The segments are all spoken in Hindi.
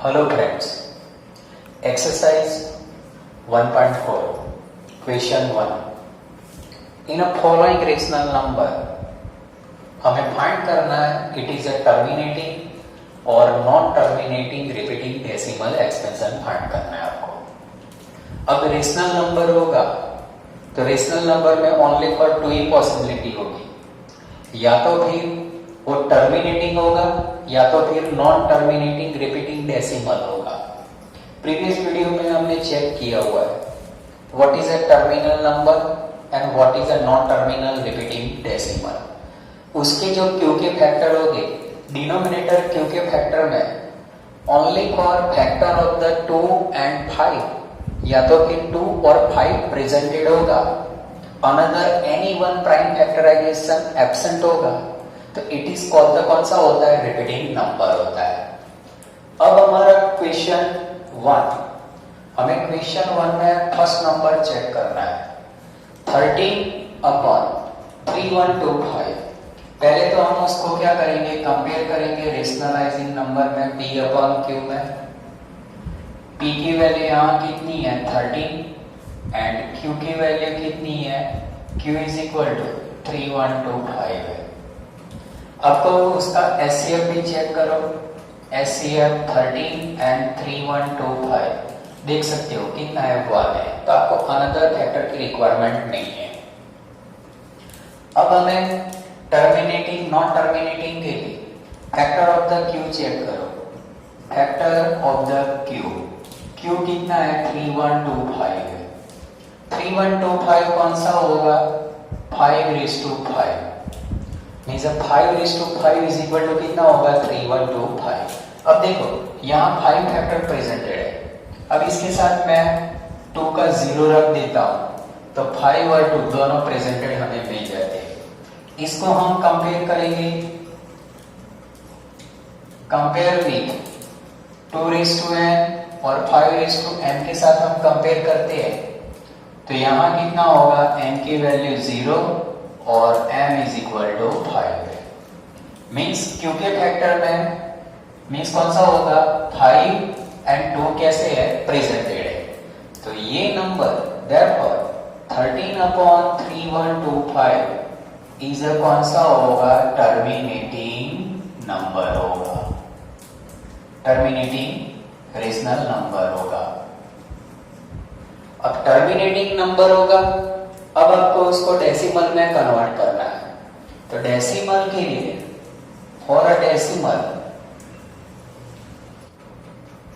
Hello friends, exercise 1.4, question 1. In a following rational number, हमें फाइंड करना है इट इज अ टर्मिनेटिंग और non terminating repeating decimal expansion find करना है आपको। अब रेशनल नंबर होगा तो रेशनल नंबर में ओनली फॉर टू ही पॉसिबिलिटी होगी, या तो फिर वो टर्मिनेटिंग होगा या तो फिर नॉन टर्मिनेटिंग रिपीटिंग डेसिमल होगा। प्रीवियस वीडियो में हमने चेक किया हुआ है what is a terminal number and what is a non terminal repeating decimal. उसके जो क्यू के फैक्टर होंगे, डिनोमिनेटर क्यू के फैक्टर में only for factor of the 2 and 5 या तो फिर 2 और 5 प्रेजेंटेड होगा, another any one prime factorization absent होगा, तो इट इज कॉल्ड द कौन सा होता है, रिपीटिंग नंबर होता है। अब हमारा क्वेश्चन 1, हमें क्वेश्चन 1 में फर्स्ट नंबर चेक करना है 13/3125। पहले तो हम उसको क्या करेंगे, कंपेयर करेंगे रेशनलाइजिंग नंबर में P/Q में। P की वैल्यू यहाँ कितनी है 13 एंड Q की वैल्यू कितनी है, Q इज इक्वल टू 3125 है। आपको उसका SCF भी चेक करो, SCF 13 एंड 3125 देख सकते हो कितना है, 1 है, तो आपको अनदर फैक्टर की रिक्वायरमेंट नहीं है। अब हमें टर्मिनेटिंग नॉन टर्मिनेटिंग के लिए factor of the Q check करो। फैक्टर ऑफ द क्यू कितना है, 3125 है। 3125 कौन सा होगा, 5/5 मींस 5/5 इज इक्वल टू कितना होगा, 3125। अब देखो यहाँ 5 फैक्टर प्रेजेंटेड है, अब इसके साथ मैं 2 का 0 रख देता हूं तो 5 और 2 दोनों प्रेजेंटेड हमें मिल जाते हैं। इसको हम कंपेयर करेंगे, कंपेयर विथ 2n और 5n के साथ हम कंपेयर करते हैं तो यहाँ कितना होगा, n की वैल्यू 0 और m इज इक्वल टू 5 है। मीन्स क्यू के फैक्टर में मीन्स कौन सा होगा, 5 एंड 2 कैसे है, प्रेजेंटेड है, तो ये नंबर देयरफॉर 13/3125 इज कौन सा होगा, टर्मिनेटिंग नंबर होगा, टर्मिनेटिंग रेशनल नंबर होगा। अब टर्मिनेटिंग नंबर होगा, अब आपको उसको डेसिमल में कन्वर्ट करना है, तो डेसिमल के लिए फॉर अ डेसिमल,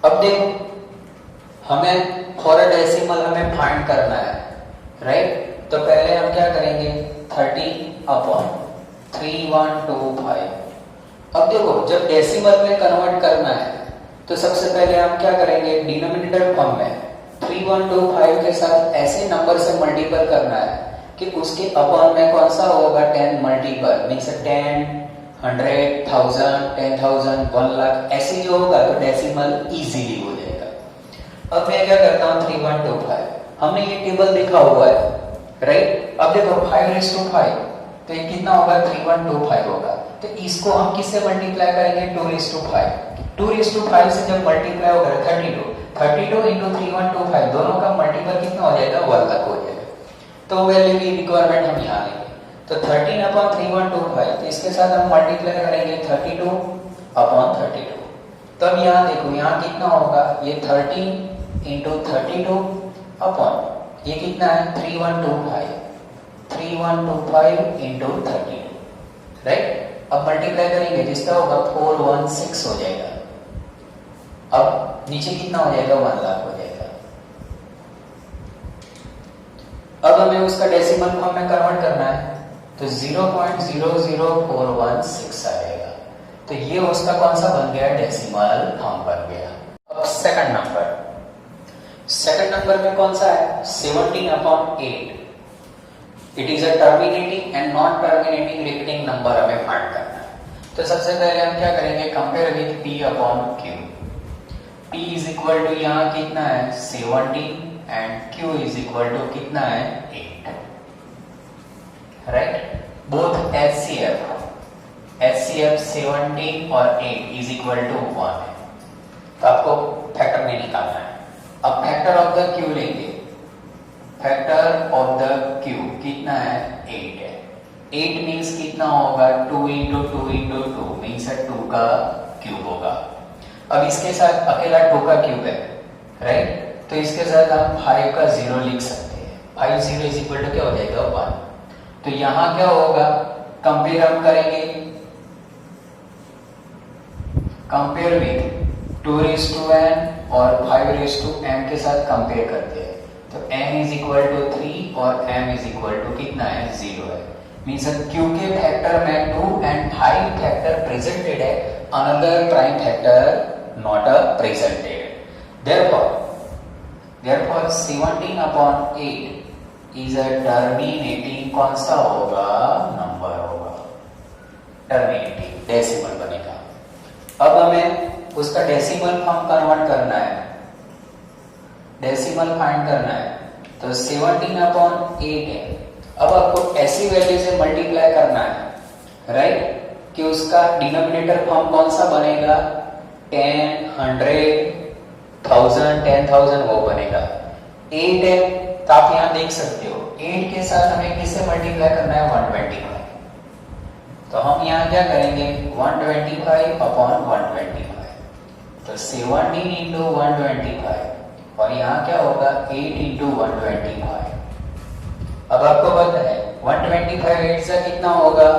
अब देखो हमें फॉर अ डेसिमल हमें फाइंड करना है, राइट। तो पहले हम क्या करेंगे, 13/3125। अब देखो जब डेसिमल में कन्वर्ट करना है तो सबसे पहले हम क्या करेंगे, डिनोमिनेटर फॉर्म में 3125 के साथ ऐसे नंबर से मल्टीपल करना है कि उसके अपॉन में कौन सा होगा, 10 मल्टीपल मींस 10, 100, 1000, 10,000, 1 लाख ऐसे जो होगा तो डेसिमल इजीली हो जाएगा। अब मैं क्या करता हूँ, 3125 हमने ये टेबल देखा हुआ है, राइट। अब देखो 5/5 तो ये कितना होगा, 3125 होगा, तो इसको हम किससे मल्टीप्लाई करेंगे, 2/5। 2/5 से जब मल्टीप्लाई होगा 32 इंटू 3125 दोनों का मल्टीपल कितना हो जाएगा, 1 लाख हो जाएगा। तो वैल्यू की रिक्वायरमेंट हम यहाँ लेंगे, तो 13/3125 तो इसके साथ हम मल्टीप्लाई करेंगे 32/32। तो अब यहाँ देखो यहाँ कितना होगा, ये 13 इंटू 32 अपॉन ये कितना है, 3125 इंटू 32, राइट। अब मल्टीप्लाई करेंगे जिसका होगा 416 हो जाएगा। अब नीचे कितना हो जाएगा, 1 लाख हो जाएगा। अब हमें उसका डेसिमल फॉर्म में कन्वर्ट करना है तो 0.00416 आएगा, तो ये उसका कौन सा बन गया, डेसिमल फॉर्म बन गया। अब सेकंड नंबर में कौन सा है, 17/8। It is a terminating and non terminating repeating number हमें फाइंड करना है। तो सबसे पहले हम क्या करेंगे, compare with P/Q। P is equal to यहाँ कितना है, 17 and Q is equal to कितना है, 8, राइट। बोथ HCF 17 और 8 इज इक्वल टू 1 है। तो आपको फैक्टर नहीं निकालना है। अब फैक्टर ऑफ द क्यू लेंगे। फैक्टर ऑफ द क्यू कितना है? 8 है। 8 मीन्स कितना होगा? 2 इंटू 2 इंटू 2 मीन्स 2 का क्यूब होगा। अब इसके साथ अकेला 2 का क्यूब है, राइट? तो इसके साथ हम 5 का 0 लिख सकते हैं। 5 0 इज इक्वल टू क्या हो जाएगा? 1। तो यहां क्या होगा? कंपेयर हम करेंगे, compare with 2 raise to n और 5 रेज टू m के साथ कंपेयर करते हैं। तो m इज इक्वल टू 3 और m इज इक्वल टू कितना है? 0 है। मीन्स क्यू के फैक्टर में 2 एंड 5 फैक्टर प्रेजेंटेड है, another prime factor not presented. therefore 17 upon 8 is a terminating कौन सा होगा? नंबर होगा, टर्मिनेटिंग डेसिमल बनेगा। अब हमें उसका डेसिमल फॉर्म कन्वर्ट करना है, डेसिमल फाइंड करना है। तो 17 अपॉन 8 है। अब आपको ऐसी वैल्यू से मल्टीप्लाई करना है, राइट? कि उसका डिनोमिनेटर फॉर्म कौन सा बनेगा? 10, 100, 1000, 10,000 वो बनेगा। 8 है तो आप यहां देख सकते हो 8 के साथ हमें किससे मल्टीप्लाई करना है? 125। तो हम यहाँ क्या करेंगे? 125 अपॉन 125। तो 17 इंटू 125 और यहाँ क्या होगा? 8 इंटू 125। अब आपको पता है 125 8 से कितना होगा?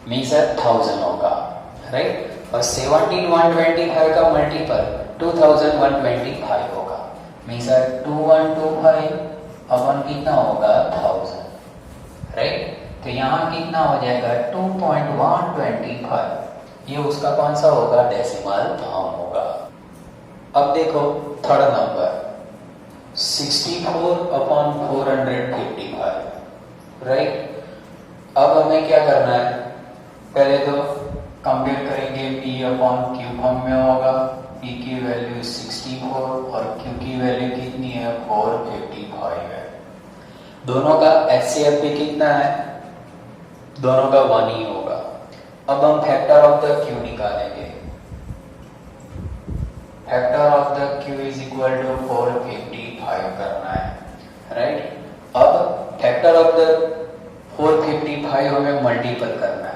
मीन्स 1000 होगा, राइट? और 17 125 का मल्टीपल 2125 होगा। मीन्स 2125 अपन कितना होगा? 1000, राइट? तो यहाँ कितना हो जाएगा? 2.125। ये उसका कौन सा होगा? डेसिमल फॉर्म होगा। अब देखो थर्ड नंबर 64 अपॉन 455, राइट? अब हमें क्या करना है? पहले तो कंपेयर करेंगे p अपॉन q फॉर्म में होगा। p की वैल्यू 64 और q की वैल्यू कितनी है? 455 है। दोनों का HCF भी कितना है? दोनों का 1 ही होगा। अब हम फैक्टर ऑफ द q निकालेंगे। Factor of the q is equal to 455 करना है, राइट? अब फैक्टर ऑफ द 455 हमें मल्टीपल करना है।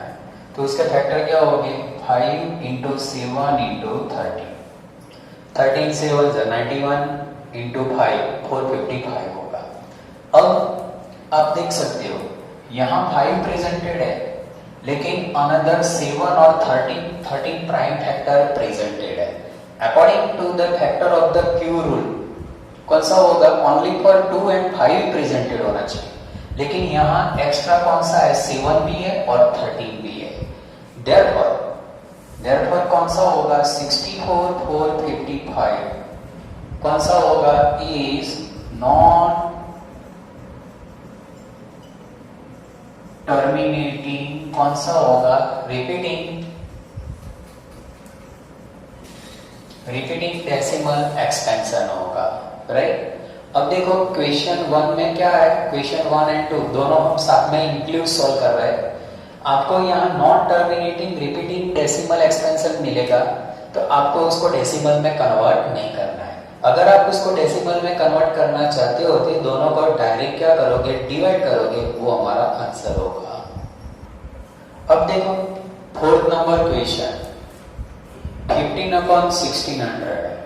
तो उसके फैक्टर क्या होंगे? 5 इंटू 7 इंटू 30। 13 7 91 इंटू 5 455 होगा। अब आप देख सकते हो यहाँ 5 प्रेजेंटेड है, लेकिन अनदर 7 और 13 प्राइम फैक्टर प्रेजेंटेड है। According to the factor of the Q rule कौन सा होगा? ओनली फॉर 2 एंड 5 प्रेजेंटेड होना चाहिए, लेकिन यहाँ एक्स्ट्रा कौन सा है? 7 भी है और 13 भी है। therefore कौन सा होगा? 64 455 कौन सा होगा? इज नॉन टर्मिनेटिंग कौन सा होगा? रिपीटिंग डेसिमल एक्सपेंशन होगा, राइट? अब देखो क्वेश्चन 1 में क्या है? क्वेश्चन 1 एंड 2 दोनों हम साथ में इंक्लूड सॉल्व कर रहे हैं। आपको यहाँ non terminating repeating decimal expansion मिलेगा, तो आपको उसको डेसिमल में कन्वर्ट नहीं करना है। अगर आप उसको डेसिमल में कन्वर्ट करना चाहते हो तो दोनों को डायरेक्ट क्या करोगे? डिवाइड करोगे, वो हमारा आंसर होगा। अब देखो fourth number question 15 upon 1600,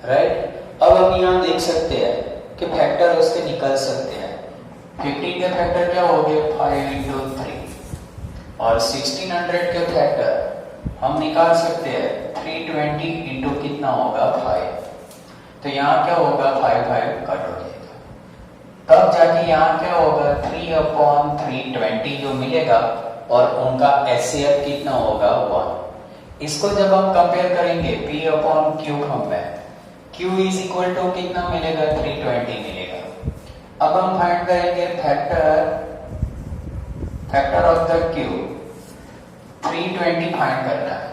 right? अब हम यहाँ देख सकते हैं कि फैक्टर उसके निकल सकते हैं। 15 के फैक्टर क्या हो गए? 5 इंटू 3 और 1600 के फैक्टर हम निकाल सकते हैं 320 इंटू कितना होगा? 5। तो यहाँ क्या होगा? 5 5 कट हो जाएगा। तब जाके यहाँ क्या होगा? 3 अपॉन 320 जो मिलेगा और उनका HCF कितना होगा? 1। इसको जब हम कंपेयर करेंगे P अपॉन Q फॉर्म में, Q इज इक्वल टू कितना मिलेगा? 320 मिलेगा। अब हम फाइंड करेंगे factor of the Q 320 find करना है।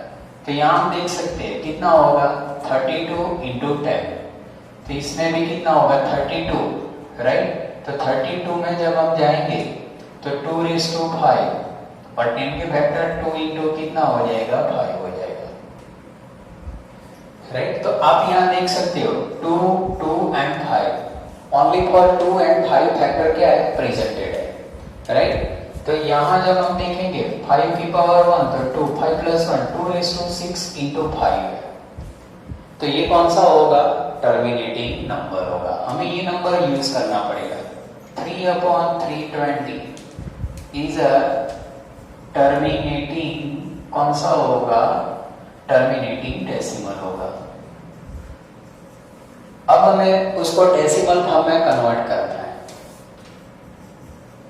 तो यहाँ हम देख सकते हैं कितना होगा? 32 इंटू 10। तो इसमें भी कितना होगा? 32, राइट? तो 32 में जब हम जाएंगे तो 2⁵5 और 10 के फैक्टर 2 इंटू कितना हो जाएगा? 5 हो जाएगा। राइट। तो आप यहाँ देख सकते हो 2, 2 and 5, only for 2 and 5 factor क्या है, प्रेजेंटेड है, राइट। तो यहाँ जब हम देखेंगे 5 की पावर 1 तो 2, 5 प्लस 1 2:6 इंटू 5 है। तो ये कौन सा होगा, टर्मिनेटिंग नंबर होगा। हमें ये नंबर यूज करना पड़ेगा। 3/320 इज अ टर्मिनेटिंग, कौन सा होगा, टर्मिनेटिंग डेसिमल होगा। अब हमें उसको डेसिमल फॉर्म में कन्वर्ट करना है।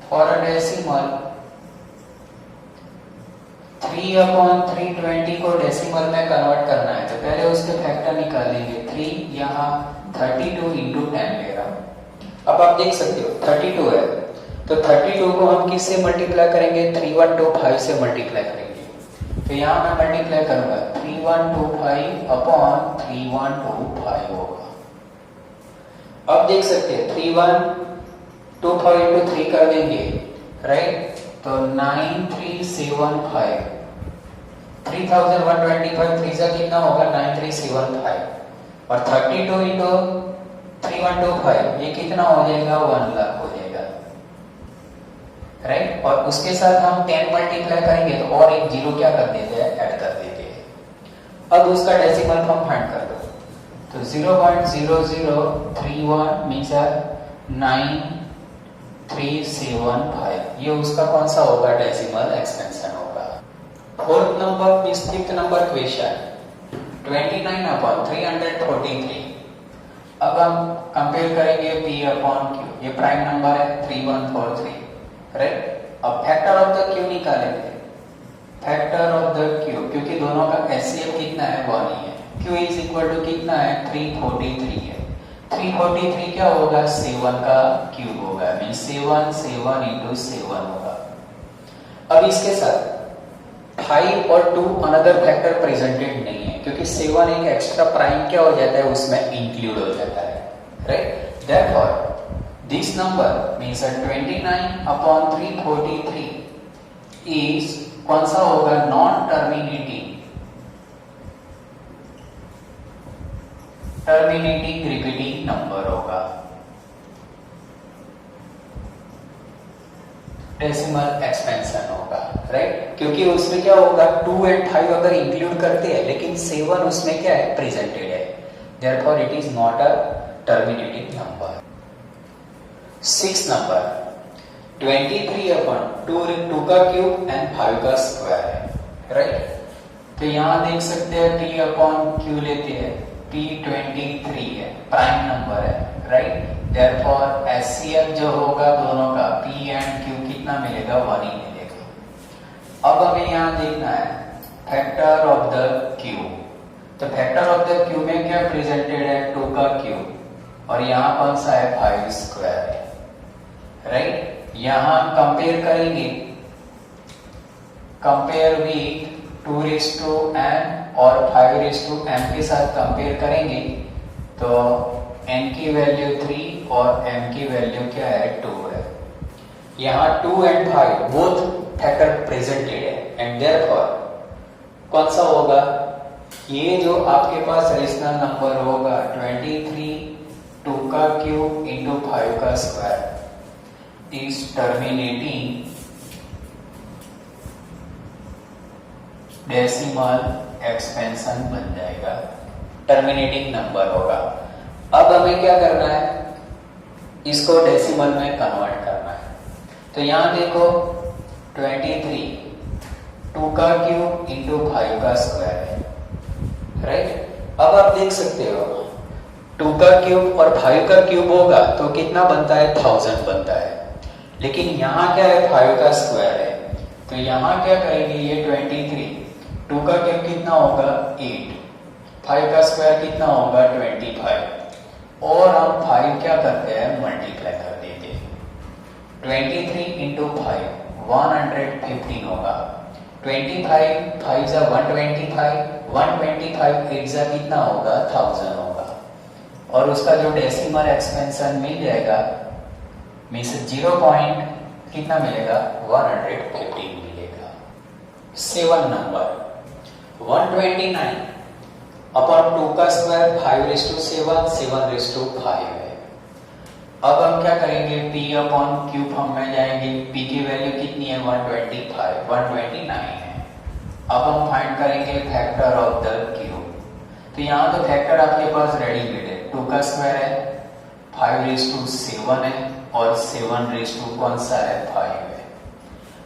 फॉर अ डेसिमल 3/320 को डेसिमल में कन्वर्ट करना है तो पहले उसके फैक्टर निकालेंगे। 3 यहाँ 32 इंटू 10 ले रहा हूं। अब आप देख सकते हो 32 है तो 32 को हम किससे मल्टीप्लाई करेंगे, 3125 से मल्टीप्लाई करेंगे। तो यहाँ मैं मल्टीप्लाई करूंगा 3125 अपॉन 3125 होगा। अब देख सकते हैं 3125 इंटू 3 कर देंगे, राइट। तो 9375, 3125 3 से कितना होगा, 9375 और 32 इंटू 3125 ये कितना हो जाएगा, 1 लाख हो जाएगा, राइट। और उसके साथ हम 10 मल्टीप्लाई करेंगे तो और एक जीरो क्या कर देते हैं, ऐड कर देते हैं। अब उसका डेसिमल फॉर्म फाइंड कर दो। तो 0.0031 मींस 9375, ये उसका कौन सा होगा, डेसिमल एक्सपेंशन होगा। Fourth number means fifth number question 29/343। अब हम कंपेयर करेंगे P/Q, ये प्राइम नंबर है 3143, राइट। अब फैक्टर ऑफ द क्यू निकालेंगे। फैक्टर ऑफ द क्यू, क्योंकि दोनों का एचसीएफ कितना है, 1 ही है। Q इज इक्वल टू कितना है, 343 है। 343 क्या होगा, 7 का क्यूब होगा, मीन 7 इंटू 7 होगा। अब इसके साथ 5 और 2 अनदर फैक्टर प्रेजेंटेड नहीं है क्योंकि 7 एक एक्स्ट्रा प्राइम क्या हो जाता है, उसमें इंक्लूड हो जाता है, right. Therefore this number means 29/343 is कौन सा होगा, नॉन टर्मिनेटिंग रिपीटिंग नंबर होगा, डेसिमल एक्सपेंशन होगा, राइट। क्योंकि उसमें क्या होगा, 2 एंड 5 अगर इंक्लूड करते हैं लेकिन 7 उसमें क्या है, प्रेजेंटेड है, therefore it is not a terminating number. 6 number 23/2 का क्यूब एंड 5 का स्क्वायर है, राइट। तो यहां देख सकते हैं P/Q लेते हैं, P23 है, प्राइम नंबर है, राइट। देयरफॉर एचसीएफ जो होगा दोनों का P एंड Q कितना मिलेगा, 1 ही मिलेगा। अब हमें यहाँ देखना है फैक्टर ऑफ द Q। तो फैक्टर ऑफ द Q में क्या प्रेजेंटेड है, 2 का क्यूब और यहाँ कौन सा है, 5 स्क्वायर है, राइट। यहाँ कंपेयर करेंगे, कंपेयर विथ 2n और 5m के साथ कंपेयर करेंगे तो n की वैल्यू 3 और m की वैल्यू क्या है, 2 है। यहाँ 2 एंड 5 बोथ फैक्टर प्रेजेंटेड है एंड देयरफॉर कौन सा होगा, ये जो आपके पास रेशनल नंबर होगा 23 2 का क्यूब इंटू 5 का square is terminating decimal expansion बन जाएगा, टर्मिनेटिंग नंबर होगा। अब हमें क्या करना है, इसको डेसिमल में कन्वर्ट करना है। तो यहां देखो 23 2 का क्यूब इंटू 5 का स्क्वायर है, राइट। अब आप देख सकते हो 2 का क्यूब और 5 का क्यूब होगा तो कितना बनता है, 1000 बनता है। लेकिन यहाँ क्या है, 5 का स्क्वायर है। तो यहाँ क्या करेंगे, ये 23 2 का क्यूब कितना होगा, 8, 5 का स्क्वायर कितना होगा, 25 और हम 5 क्या करते हैं, मल्टीप्लाई कर देते हैं। 23 इंटू 5 115 होगा, 25 5 जा 125, 125 8 जा कितना होगा, 1000 होगा। और उसका जो डेसिमल एक्सपेंशन मिल जाएगा मीन्स 0 पॉइंट कितना मिलेगा, 115 मिलेगा। 7 नंबर 129 अपॉन 2 का square 5 raise to 7, 7 raise to 5 है। अब हम क्या करेंगे, p अपॉन क्यू फॉर्म में जाएंगे। p की वैल्यू कितनी है, 129 है। अब हम फाइंड करेंगे फैक्टर ऑफ द क्यूब। तो यहाँ तो फैक्टर आपके पास रेडीमेड है, 2 का स्क्वायर है, 5 रेस टू 7 है और 7 रेस टू कौन सा है, 5 है।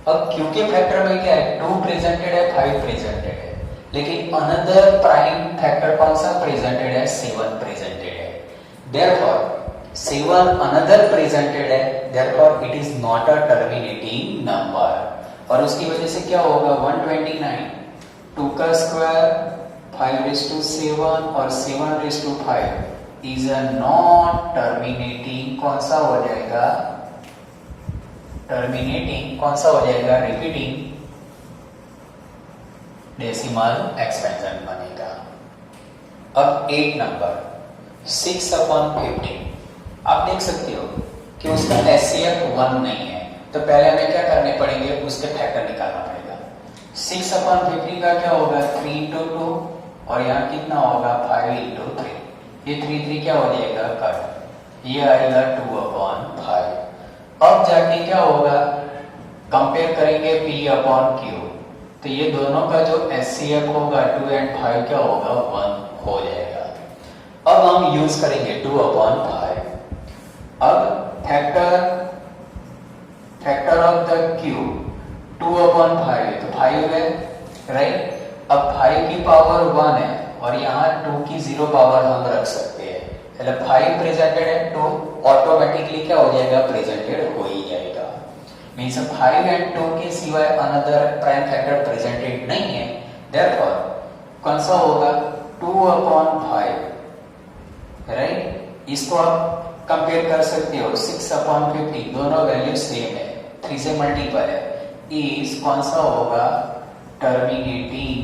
अब क्यू के फैक्टर में क्या है, 2 प्रेजेंटेड है, 5 प्रेजेंटेड है, लेकिन अनदर प्राइम फैक्टर कौन सा प्रेजेंटेड है, 7 प्रेजेंटेड है। देयरफॉर 7 अनदर प्रेजेंटेड है, therefore it is not a terminating number. और उसकी वजह से क्या होगा, 129 2 का स्क्वायर 5 रेस टू 7 और 7 raise to 5 is a non terminating, कौन सा हो जाएगा, टर्मिनेटिंग, कौन सा हो जाएगा, रिपीटिंग डेसिमल एक्सपेंशन बनेगा। अब 8 नंबर 6 अपॉन 15, आप देख सकते हो कि उसका एचसीएफ 1 नहीं है, तो पहले हमें क्या करने पड़ेंगे, उसके फैक्टर निकालना पड़ेगा। 6 अपॉन 15 का क्या होगा, 3 इंटू 2 और यहाँ कितना होगा, 5 इंटू 3, ये 3 क्या हो जाएगा, कट, ये आएगा 2 अपॉन 5। अब जाके क्या होगा, कंपेयर करेंगे p अपॉन क्यू, तो ये दोनों का जो एचसीएफ होगा 2 एंड 5 क्या होगा, 1 हो जाएगा। अब हम यूज करेंगे 2 अपॉन 5। अब factor of the cube 2 upon 5 है, तो 5 है, राइट। अब 5 की पावर 1 है और यहाँ 2 की 0 पावर हम रख सकते हैं, मतलब 5 प्रेजेंटेड है, 2 ऑटोमेटिकली क्या हो जाएगा, प्रेजेंटेड हो ही जाएगा। मीन्स 5 एंड 2 के सिवाय अनदर प्राइम फैक्टर प्रेजेंटेड नहीं है, देयरफॉर कौन सा होगा, 2 अपॉन 5, राइट। इसको आप कंपेयर कर सकते हो, 6 अपॉन 50, दोनों वैल्यू सेम है, 3 से मल्टीपल है, इस कौन सा होगा, टर्मिनेटिंग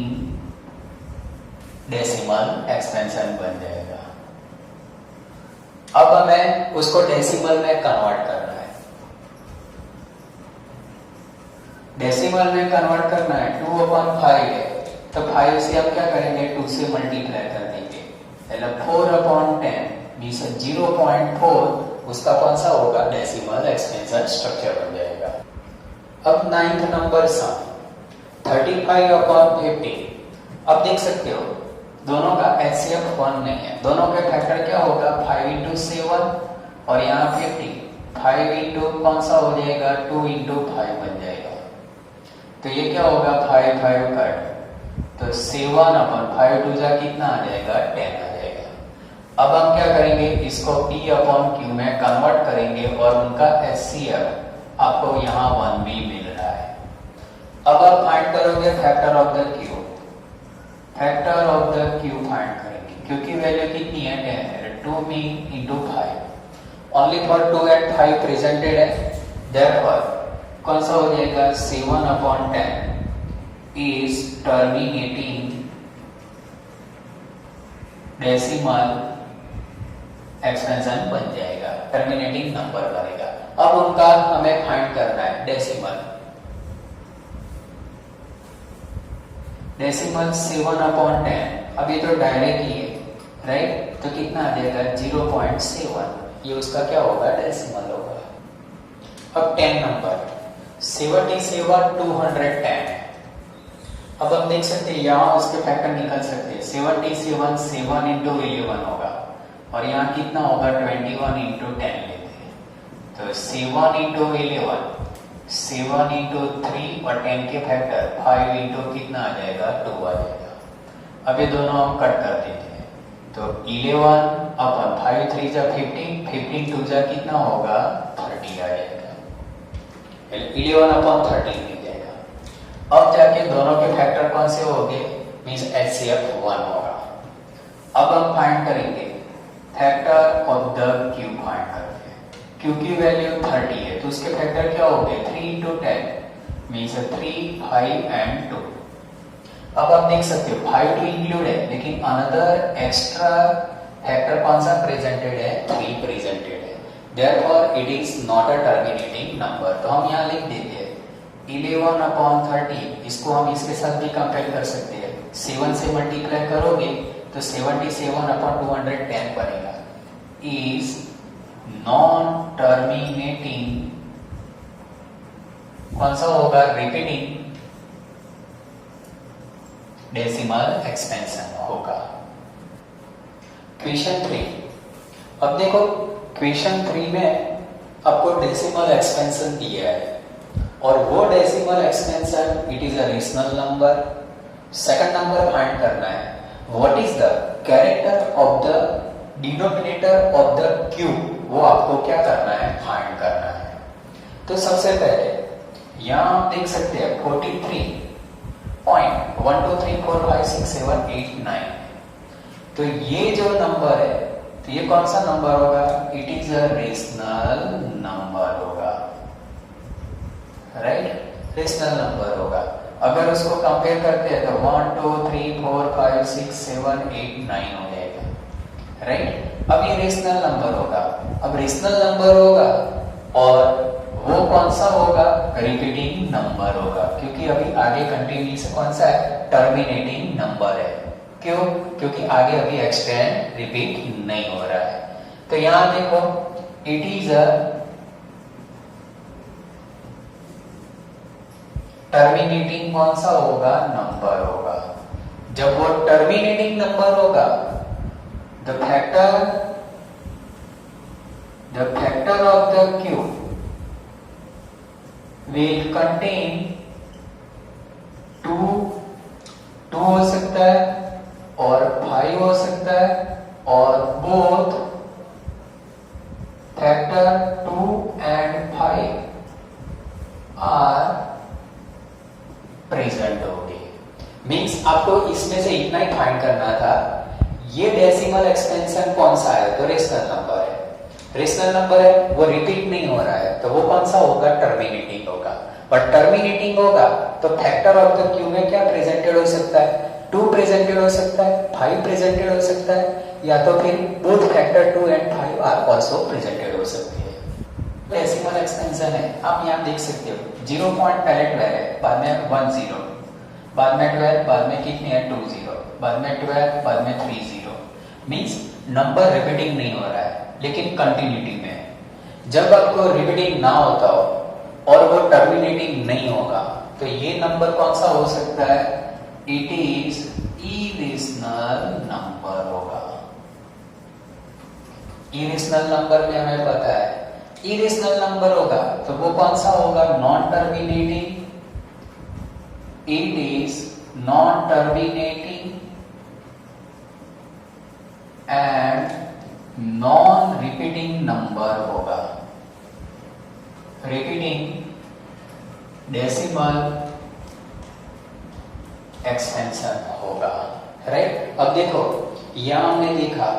डेसिमल एक्सपेंशन बन जाएगा। अब हमें उसको डेसिमल में कन्वर्ट करना है। डेसिमल में कन्वर्ट करना है, 2 अपॉन 5 है, तो 5 से हम क्या करेंगे, 2 से मल्टीप्लाई कर देंगे, मतलब 4 अपॉन 10 मीन्स 0.4 उसका कौन सा होगा, डेसिमल एक्सपेंशन स्ट्रक्चर बन जाएगा। अब 9th नंबर सम 35 अपॉन 50। अब देख सकते हो दोनों का एचसीएफ 1 नहीं है, दोनों के फैक्टर क्या होगा, 5 इंटू 7 और यहाँ 50, 5 इंटू कौन सा हो जाएगा, 2 इंटू 5 बन जाएगा। तो ये क्या होगा, 5 5 कट, तो 7 अपॉन 5 2 जा कितना आ जाएगा, 10 आ जाएगा। अब हम क्या करेंगे, इसको p अपॉन क्यू में कन्वर्ट करेंगे और उनका एचसीएफ आपको यहाँ 1 भी मिल रहा है। अब आप फाइंड करोगे factor of the Q, factor of the Q find करेंगे, क्योंकि वैल्यू कितनी है, 10 है, 2b into 5, only for 2 and 5 presented है, देयरफॉर कौन सा हो जाएगा, 7 upon 10 is terminating decimal expansion बन जाएगा, टर्मिनेटिंग नंबर बनेगा। अब उनका हमें फाइंड करना है डेसिमल। डेसिमल 7 अपॉन 10, अब ये तो डायरेक्ट ही है, राइट, तो कितना आ जाएगा, 0.7, ये उसका क्या होगा, डेसिमल होगा। अब 10 नंबर 77 210 है। अब हम देख सकते हैं यहाँ उसके फैक्टर निकल सकते हैं, 77 7 इंटू 11 होगा और यहाँ कितना होगा, 21 इंटू 10 लेते हैं, तो 7 इंटू 11, 7 इंटू 3 और 10 के फैक्टर 5 इंटू कितना आ जाएगा, 2 आ जाएगा। अब ये दोनों हम कट कर देते हैं, तो 11 अपन 5 3 जा 15, 15 2 जा कितना होगा, 30 आ जाएगा, 11 अपॉन 30 मिल जाएगा। अब जाके दोनों के फैक्टर कौन से होंगे, मीन्स एचसीएफ 1 होगा। अब हम फाइंड करेंगे factor of the Q, find करते हैं, क्यू की वैल्यू 30 है, तो उसके फैक्टर क्या होंगे, 3 इंटू 10 मीन्स 3 5 एंड 2। अब आप देख सकते हो 5 2 इंक्लूड है, लेकिन अनदर एक्स्ट्रा फैक्टर कौन सा प्रेजेंटेड है, 3 प्रेजेंटेड है, therefore it is not a terminating number. तो हम यहाँ लिख देते हैं 11 अपॉन 30, इसको हम इसके साथ भी कंपेयर कर सकते हैं, 7 से मल्टीप्लाई करोगे तो 77/210 बनेगा। इज नॉन टर्मिनेटिंग, कौन सा होगा, रिपीटिंग डेसिमल एक्सपेंशन होगा। क्वेश्चन 3, अब देखो क्वेश्चन 3 में आपको डेसिमल एक्सपेंशन दिया है और वो decimal expansion it is a rational number. Second number find करना है what is the character of the denominator of the cube, वो आपको क्या करना है, फाइंड करना है। तो सबसे पहले यहां आप देख सकते हैं 43.123456789, तो ये जो नंबर है तो ये कौन सा नंबर होगा, it is a rational number होगा, राइट, रेशनल नंबर होगा। अगर उसको कंपेयर करते हैं तो 1 2 3 4 5 6 7 8 9 हो जाएगा, राइट। अब ये रेशनल नंबर होगा, अब रेशनल नंबर होगा और वो कौन सा होगा, रिपीटिंग नंबर होगा, क्योंकि अभी आगे कंटिन्यूस कौन सा है, टर्मिनेटिंग नंबर है। क्यों, क्योंकि आगे अभी एक्सटेंड रिपीट नहीं हो रहा है। तो यहां देखो इट इज अ टर्मिनेटिंग कौन सा होगा, नंबर होगा। जब वो टर्मिनेटिंग नंबर होगा the factor of the cube will contain 2 हो सकता है और 5 हो सकता है और both factor 2 and 5 are present होंगे। मीन्स आपको इसमें से इतना ही फाइंड करना था, ये डेसिमल एक्सपेंशन कौन सा है, तो रेशनल नंबर है, रेशनल नंबर है, वो रिपीट नहीं हो रहा है, तो वो कौन सा होगा, टर्मिनेटिंग होगा। और टर्मिनेटिंग होगा तो फैक्टर ऑफ द क्यूब में क्या प्रेजेंटेड हो सकता है, 2 प्रेजेंटेड हो सकता है, 5 प्रेजेंटेड हो सकता है, या तो फिर both factor 2 and 5 are also presented हो सकती है। डेसिमल एक्सपेंशन है, आप यहाँ देख सकते हो 0 पॉइंट पहले 12 है, बाद में 1 0, बाद में 12, बाद में कितने है 2 0, बाद में 12, बाद में 3 0। मीन्स नंबर रिपीटिंग नहीं हो रहा है लेकिन कंटिन्यूटी में। जब आपको रिपीटिंग ना होता हो और वो टर्मिनेटिंग नहीं होगा तो ये नंबर कौन सा हो सकता है, इट इज इरेशनल नंबर होगा। इरेशनल नंबर में हमें पता है इरेशनल नंबर होगा तो वो कौन सा होगा, non terminating, it is non terminating and non repeating number होगा, रिपीटिंग डेसिमल एक्सपेंशन होगा, राइट। अब देखो यहां हमने देखा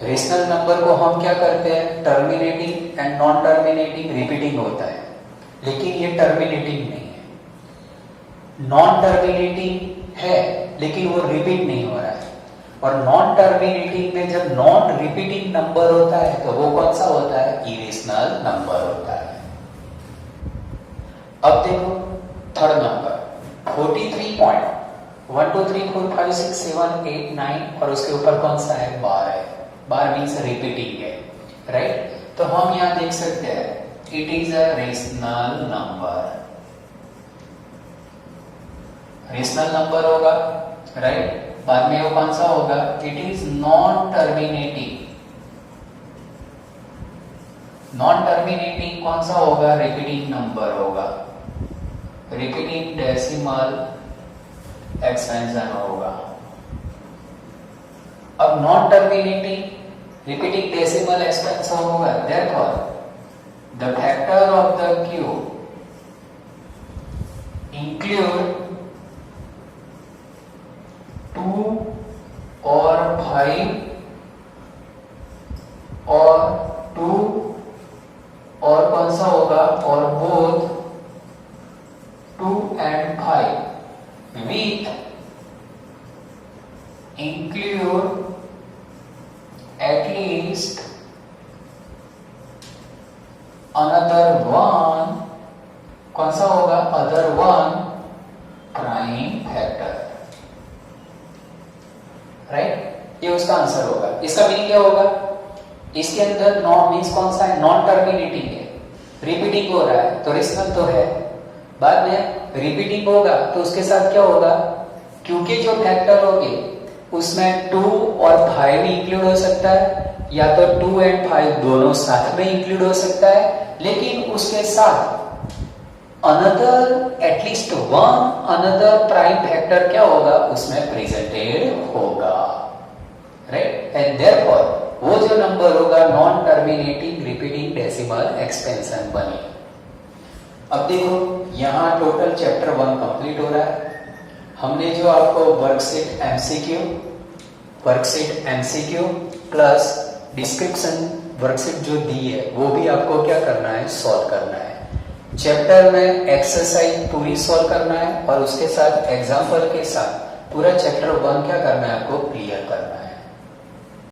रेशनल नंबर को हम क्या करते हैं, terminating and non terminating repeating होता है, लेकिन ये टर्मिनेटिंग नहीं है, नॉन टर्मिनेटिंग है लेकिन वो रिपीट नहीं हो रहा है। और नॉन टर्मिनेटिंग में जब नॉन रिपीटिंग नंबर होता है तो वो कौन सा होता है, इरेशनल नंबर होता है। अब देखो थर्ड नंबर 43.123456789 और उसके ऊपर कौन सा है, 12 है, 12 मीन्स रिपीटिंग है, राइट। तो हम यहां देख सकते हैं it is a rational number, rational number होगा, राइट। बाद में वो कौन सा होगा, it is non terminating, non terminating कौन सा होगा, रिपीटिंग नंबर होगा, रिपीटिंग डेसिमल एक्सपेंशन होगा। अब non terminating repeating decimal expansion होगा, therefore the factor of the cube include 2 और 5 और 2 और कौन सा होगा, और both 2 and 5 with include at least another one, कौन सा होगा, other one prime factor, right, ये उसका आंसर होगा। इसका मीनिंग क्या होगा, इसके अंदर नॉन मीन्स कौन सा है, नॉन टर्मिनेटिंग है, रिपीटिंग हो रहा है तो रेशनल तो है। बाद में रिपीटिंग होगा तो उसके साथ क्या होगा, क्योंकि जो फैक्टर होंगे उसमें 2 और 5 भी इंक्लूड हो सकता है, या तो 2 एंड 5 दोनों साथ में इंक्लूड हो सकता है, लेकिन उसके साथ another at least one another prime factor क्या होगा, उसमें प्रेजेंटेड होगा, राइट। एंड देयरफॉर वो जो नंबर होगा non terminating repeating decimal expansion बने। अब देखो यहां टोटल चैप्टर 1 कंप्लीट हो रहा है। हमने जो आपको worksheet MCQ plus description worksheet जो दी है वो भी आपको क्या करना है, सॉल्व करना है। चैप्टर में एक्सरसाइज पूरी सॉल्व करना है और उसके साथ एग्जाम्पल के साथ पूरा चैप्टर 1 क्या करना है आपको क्लियर